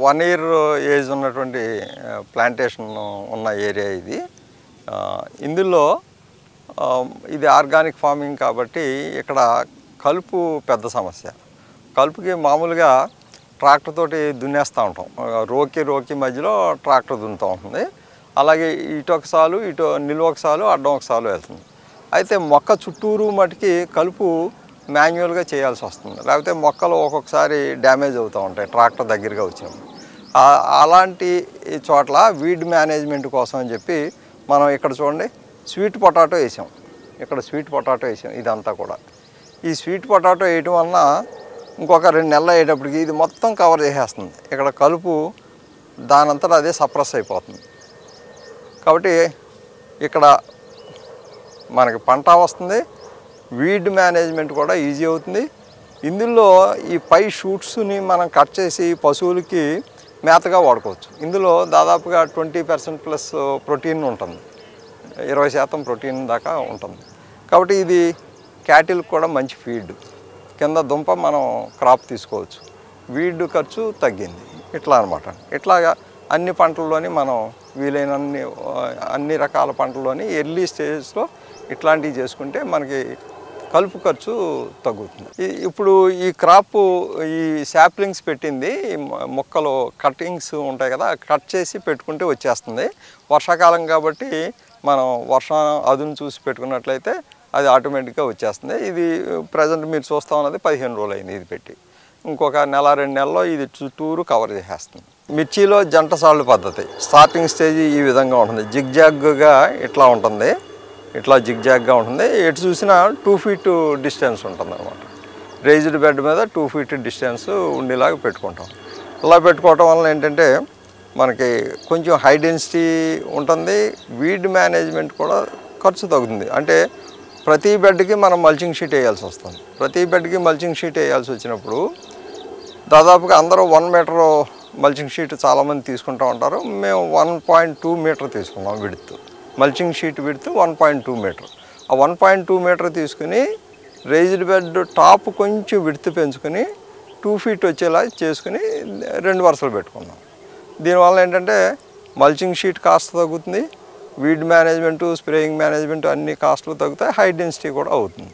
1 year age ఉన్నటువంటి plantation ఉన్న area ఇది. ఇందులో ఇది ఆర్గానిక్ ఫార్మింగ్ కాబట్టి ఇక్కడ కలుపు పెద్ద సమస్య. కలుపుకి మామూలుగా ట్రాక్టర్ తోటి దున్నేస్తూ ఉంటాం. రోకి మధ్యలో ట్రాక్టర్ దున్నుతూ ఉంటుంది. అలాగే ఇటు ఒక సాలు, ఇటు నిలువ ఒక సాలు, అడ్డం ఒక సాలు వెళ్తుంది. అయితే మొక్క చుట్టూరు మటుకి కలుపు మాన్యువల్గా చేయాల్సి వస్తుంది. లేకపోతే మొక్కలు ఒక్కొక్కసారి డ్యామేజ్ అవుతూ ఉంటాయి ట్రాక్టర్ దగ్గరగా వచ్చినప్పుడు. అలాంటి చోట్ల వీడ్ మేనేజ్మెంట్ కోసం అని చెప్పి మనం ఇక్కడ చూడండి స్వీట్ పొటాటో వేసాం. ఇక్కడ స్వీట్ పొటాటో వేసాం. ఇదంతా కూడా ఈ స్వీట్ పొటాటో వేయటం వలన ఇంకొక 2 నెలలు అయ్యేటప్పటికి ఇది మొత్తం కవర్ చేసేస్తుంది. ఇక్కడ కలుపు దానంతటా అదే సప్రెస్ అయిపోతుంది. కాబట్టి ఇక్కడ మనకి పంట వస్తుంది, వీడ్ మేనేజ్మెంట్ కూడా ఈజీ అవుతుంది. ఇందులో ఈ పై షూట్స్ని మనం కట్ చేసి పశువులకి మేతగా వాడుకోవచ్చు. ఇందులో దాదాపుగా 20% ప్లస్ ప్రోటీన్ ఉంటుంది, 20% ప్రోటీన్ దాకా ఉంటుంది. కాబట్టి ఇది క్యాటిల్కి కూడా మంచి ఫీడ్. కింద దుంప మనం క్రాప్ తీసుకోవచ్చు, వీడ్ ఖర్చు తగ్గింది. ఇట్లా అనమాట. ఇట్లాగా అన్ని పంటల్లోని మనం అన్ని రకాల పంటల్లోని ఎర్లీ స్టేజెస్లో ఇట్లాంటివి చేసుకుంటే మనకి కలుపు ఖర్చు తగ్గుతుంది. ఇప్పుడు ఈ క్రాప్ ఈ శాప్లింగ్స్ పెట్టింది, మొక్కలు కటింగ్స్ ఉంటాయి కదా, కట్ చేసి పెట్టుకుంటే వచ్చేస్తుంది. వర్షాకాలం కాబట్టి మనం వర్షం అదును చూసి పెట్టుకున్నట్లయితే అది ఆటోమేటిక్గా వచ్చేస్తుంది. ఇది ప్రజెంట్ మీరు చూస్తూ ఉన్నది 15 రోజులు అయింది ఇది పెట్టి. ఇంకొక 1-2 నెలల్లో ఇది చుట్టూరు కవర్ చేసేస్తుంది. మిర్చిలో జంట సాళ్ళు పద్ధతి స్టార్టింగ్ స్టేజ్ ఈ విధంగా ఉంటుంది. జిగ్జాగ్గా ఇట్లా ఉంటుంది, ఇట్లా జిగ్జాగ్గా ఉంటుంది. ఎటు చూసినా 2 feet డిస్టెన్స్ ఉంటుంది అనమాట. రేజ్డ్ బెడ్ మీద 2 feet డిస్టెన్స్ ఉండేలాగా పెట్టుకుంటాం. ఇలా పెట్టుకోవటం వలన ఏంటంటే మనకి కొంచెం హై డెన్సిటీ ఉంటుంది. వీడ్ మేనేజ్మెంట్ కూడా ఖర్చు తగ్గుతుంది. అంటే ప్రతి బెడ్కి మనం మల్చింగ్ షీట్ వేయాల్సి వస్తుంది. ప్రతి బెడ్కి మల్చింగ్ షీట్ వేయాల్సి వచ్చినప్పుడు దాదాపుగా అందరూ 1 మీటర్ మల్చింగ్ షీట్ చాలామంది తీసుకుంటూ ఉంటారు. మేము 1.2 మీటర్ తీసుకున్నాం width. Mulching sheet width 1.2 metre. ఆ 1.2 మీటర్ తీసుకుని రేజ్డ్ బెడ్ టాప్ కొంచెం విడ్త్ పెంచుకొని 2 feet వచ్చేలా చేసుకుని 2 వరుసలు పెట్టుకున్నాం. దీనివల్ల ఏంటంటే మల్చింగ్ షీట్ కాస్ట్ తగ్గుతుంది, వీడ్ మేనేజ్మెంటు, స్ప్రేయింగ్ మేనేజ్మెంట్ అన్ని కాస్ట్లు తగ్గుతాయి, హై డెన్సిటీ కూడా అవుతుంది.